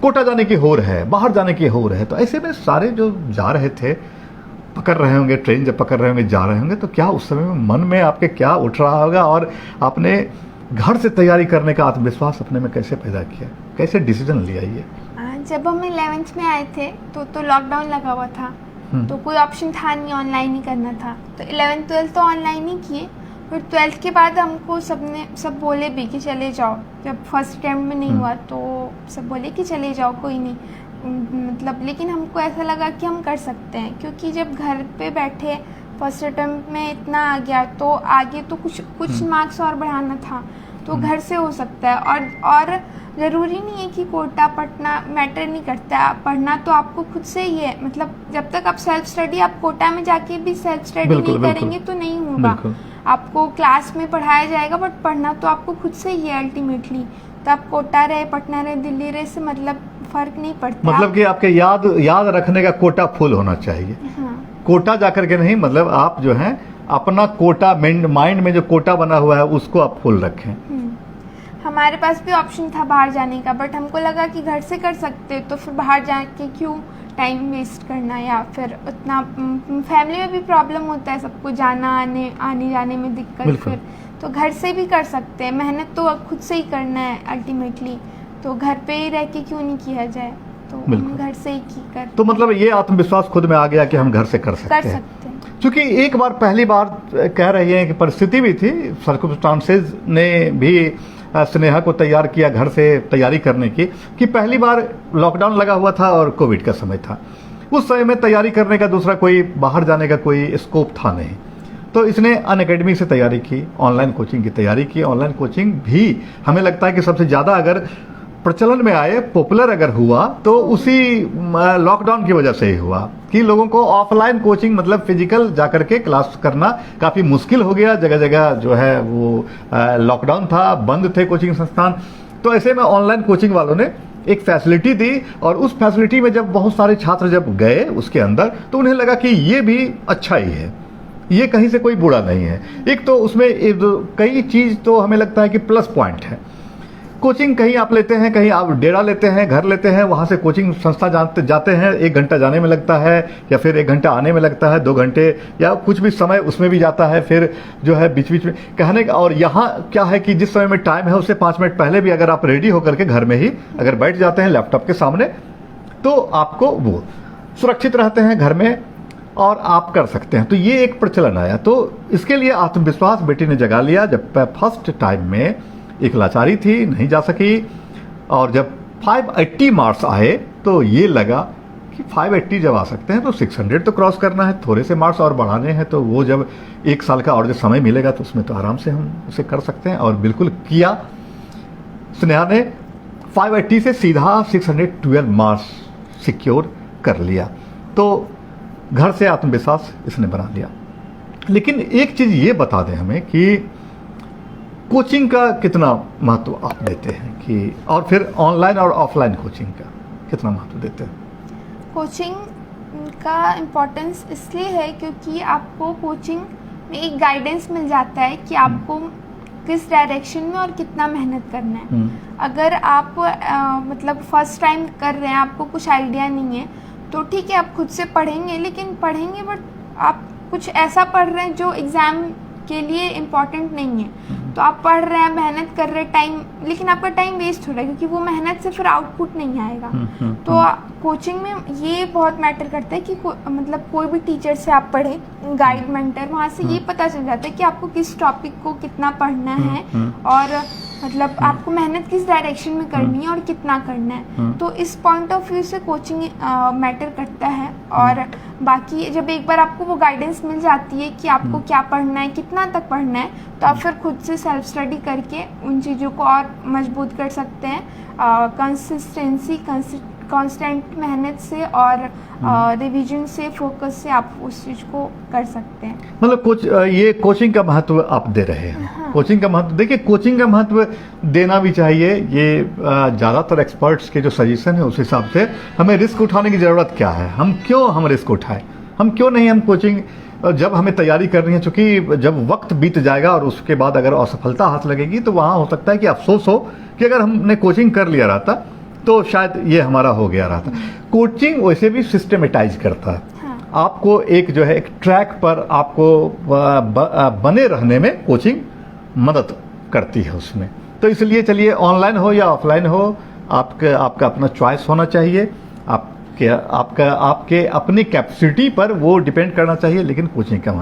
कोटा जाने की होड़ है, बाहर जाने की होड़ है, तो ऐसे में सारे जो जा रहे थे, पकड़ रहे होंगे ट्रेन, जब पकड़ रहे होंगे जा रहे होंगे, तो क्या उस समय में मन में आपके क्या उठ रहा होगा, और आपने घर से तैयारी करने का आत्मविश्वास अपने में कैसे पैदा किया, कैसे डिसीजन लिया ये? जब हम 11th में आए थे तो लॉकडाउन लगा हुआ था, तो कोई ऑप्शन था नहीं, ऑनलाइन ही करना था, तो 11th 12th तो ऑनलाइन ही किए। फिर 12th के बाद हमको सब बोले भी कि चले जाओ, जब फर्स्ट अटेम्प्ट में नहीं हुआ तो सब बोले कि चले जाओ कोई नहीं, मतलब लेकिन हमको ऐसा लगा कि हम कर सकते हैं, क्योंकि जब घर पे बैठे फर्स्ट अटेम्प्ट में इतना आ गया तो आगे तो कुछ मार्क्स और बढ़ाना था, तो घर से हो सकता है। और ज़रूरी नहीं है कि कोटा पढ़ना मैटर नहीं करता, पढ़ना तो आपको खुद से ही है, मतलब जब तक आप सेल्फ स्टडी, आप कोटा में जाके भी सेल्फ स्टडी नहीं करेंगे तो नहीं होगा, आपको क्लास में पढ़ाया जाएगा बट पढ़ना तो आपको खुद से ही है अल्टीमेटली। तो आप कोटा रहे, पटना रहे, दिल्ली रहे, से मतलब फ़र्क नहीं पड़ता, मतलब कि आपके याद रखने का कोटा फुल होना चाहिए। हाँ। कोटा जाकर के नहीं, मतलब आप जो है अपना कोटा माइंड में जो कोटा बना हुआ है उसको आप फुल रखें। हमारे पास भी ऑप्शन था बाहर जाने का, बट हमको लगा कि घर से कर सकते, तो फिर बाहर जाके क्यों टाइम वेस्ट करना, या फिर उतना फैमिली में भी प्रॉब्लम होता है सबको, जाना आने जाने में दिक्कत, फिर तो घर से भी कर सकते हैं, मेहनत तो खुद से ही करना है अल्टीमेटली, तो घर पे ही रह के क्यों नहीं किया जाए, तो हम घर से ही कर। तो मतलब ये आत्मविश्वास खुद में आ गया कि हम घर से कर सकते हैं। क्योंकि एक बार पहली बार कह रही हैं कि परिस्थिति भी थी, सर्कमस्टांसेस ने भी स्नेहा को तैयार किया घर से तैयारी करने की, कि पहली बार लॉकडाउन लगा हुआ था और कोविड का समय था, उस समय में तैयारी करने का दूसरा कोई बाहर जाने का कोई स्कोप था नहीं, तो इसने अनअकैडमी से तैयारी की, ऑनलाइन कोचिंग की तैयारी की। ऑनलाइन कोचिंग भी हमें लगता है कि सबसे ज़्यादा अगर प्रचलन में आए, पॉपुलर अगर हुआ, तो उसी लॉकडाउन की वजह से ही हुआ, कि लोगों को ऑफलाइन कोचिंग मतलब फिजिकल जाकर के क्लास करना काफ़ी मुश्किल हो गया। जगह जगह जो है वो लॉकडाउन था, बंद थे कोचिंग संस्थान, तो ऐसे में ऑनलाइन कोचिंग वालों ने एक फैसिलिटी दी, और उस फैसिलिटी में जब बहुत सारे छात्र जब गए उसके अंदर, तो उन्हें लगा कि ये भी अच्छा ही है, ये कहीं से कोई बुरा नहीं है। एक तो उसमें कई चीज़ तो हमें लगता है कि प्लस पॉइंट है। कोचिंग कहीं आप लेते हैं, कहीं आप डेरा लेते हैं, घर लेते हैं, वहाँ से कोचिंग संस्था जाते हैं, 1 घंटा जाने में लगता है, या फिर 1 घंटा आने में लगता है, 2 घंटे या कुछ भी समय उसमें भी जाता है, फिर जो है बीच बीच में कहने का। और यहाँ क्या है कि जिस समय में टाइम है उससे 5 मिनट पहले भी अगर आप रेडी होकर के घर में ही अगर बैठ जाते हैं लैपटॉप के सामने, तो आपको वो सुरक्षित रहते हैं घर में और आप कर सकते हैं। तो ये एक प्रचलन आया, तो इसके लिए आत्मविश्वास बेटी ने जगा लिया। जब फर्स्ट टाइम में एक लाचारी थी, नहीं जा सकी, और जब 580 मार्क्स आए तो ये लगा कि 580 जब आ सकते हैं तो 600 तो क्रॉस करना है, थोड़े से मार्क्स और बढ़ाने हैं, तो वो जब 1 साल का और जो समय मिलेगा तो उसमें तो आराम से हम उसे कर सकते हैं। और बिल्कुल किया, स्नेहा ने 580 से सीधा 612 मार्क्स सिक्योर कर लिया, तो घर से आत्मविश्वास इसने बना लिया। लेकिन एक चीज़ ये बता दें हमें कि कोचिंग का कितना महत्व आप देते हैं, कि और फिर ऑनलाइन और ऑफलाइन कोचिंग का कितना महत्व देते हैं? कोचिंग का इम्पोर्टेंस इसलिए है क्योंकि आपको कोचिंग में एक गाइडेंस मिल जाता है कि आपको किस डायरेक्शन में और कितना मेहनत करना है। अगर आप मतलब फर्स्ट टाइम कर रहे हैं, आपको कुछ आइडिया नहीं है, तो ठीक है आप खुद से पढ़ेंगे, लेकिन पढ़ेंगे बट आप कुछ ऐसा पढ़ रहे हैं जो एग्ज़ाम के लिए इम्पॉर्टेंट नहीं है, तो आप पढ़ रहे हैं, मेहनत कर रहे हैं, टाइम, लेकिन आपका टाइम वेस्ट हो रहा है, क्योंकि वो मेहनत से फिर आउटपुट नहीं आएगा। तो कोचिंग में ये बहुत मैटर करता है कि मतलब कोई भी टीचर से आप पढ़े, गाइड मेंटर, वहाँ से ये पता चल जाता है कि आपको किस टॉपिक को कितना पढ़ना है, और मतलब आपको मेहनत किस डायरेक्शन में करनी है और कितना करना है। तो इस पॉइंट ऑफ व्यू से कोचिंग मैटर करता है। और बाकी जब एक बार आपको वो गाइडेंस मिल जाती है कि आपको क्या पढ़ना है, कितना तक पढ़ना है, तो आप फिर खुद से सेल्फ स्टडी करके उन चीज़ों को और मजबूत कर सकते हैं। कंसिस्टेंसी, कांस्टेंट मेहनत से और रिवीजन से, फोकस से आप उस चीज़ को कर सकते हैं। मतलब ये कोचिंग का महत्व आप दे रहे हैं। हाँ। कोचिंग का महत्व देखिए, कोचिंग का महत्व देना भी चाहिए। ये ज़्यादातर एक्सपर्ट्स के जो सजेशन है उस हिसाब से हमें रिस्क उठाने की ज़रूरत क्या है, हम रिस्क उठाएं, हम क्यों नहीं हम कोचिंग जब हमें तैयारी करनी है, चूँकि जब वक्त बीत जाएगा और उसके बाद अगर असफलता हाथ लगेगी तो वहाँ हो सकता है कि अफसोस हो कि अगर हमने कोचिंग कर लिया रहता तो शायद ये हमारा हो गया रहा था। कोचिंग वैसे भी सिस्टमेटाइज करता है। हाँ। आपको एक जो है एक ट्रैक पर आपको बने रहने में कोचिंग मदद करती है उसमें। तो इसलिए चलिए ऑनलाइन हो या ऑफलाइन हो, आपका अपना चॉइस होना चाहिए, आपके अपनी कैपेसिटी पर वो डिपेंड करना चाहिए, लेकिन कोचिंग का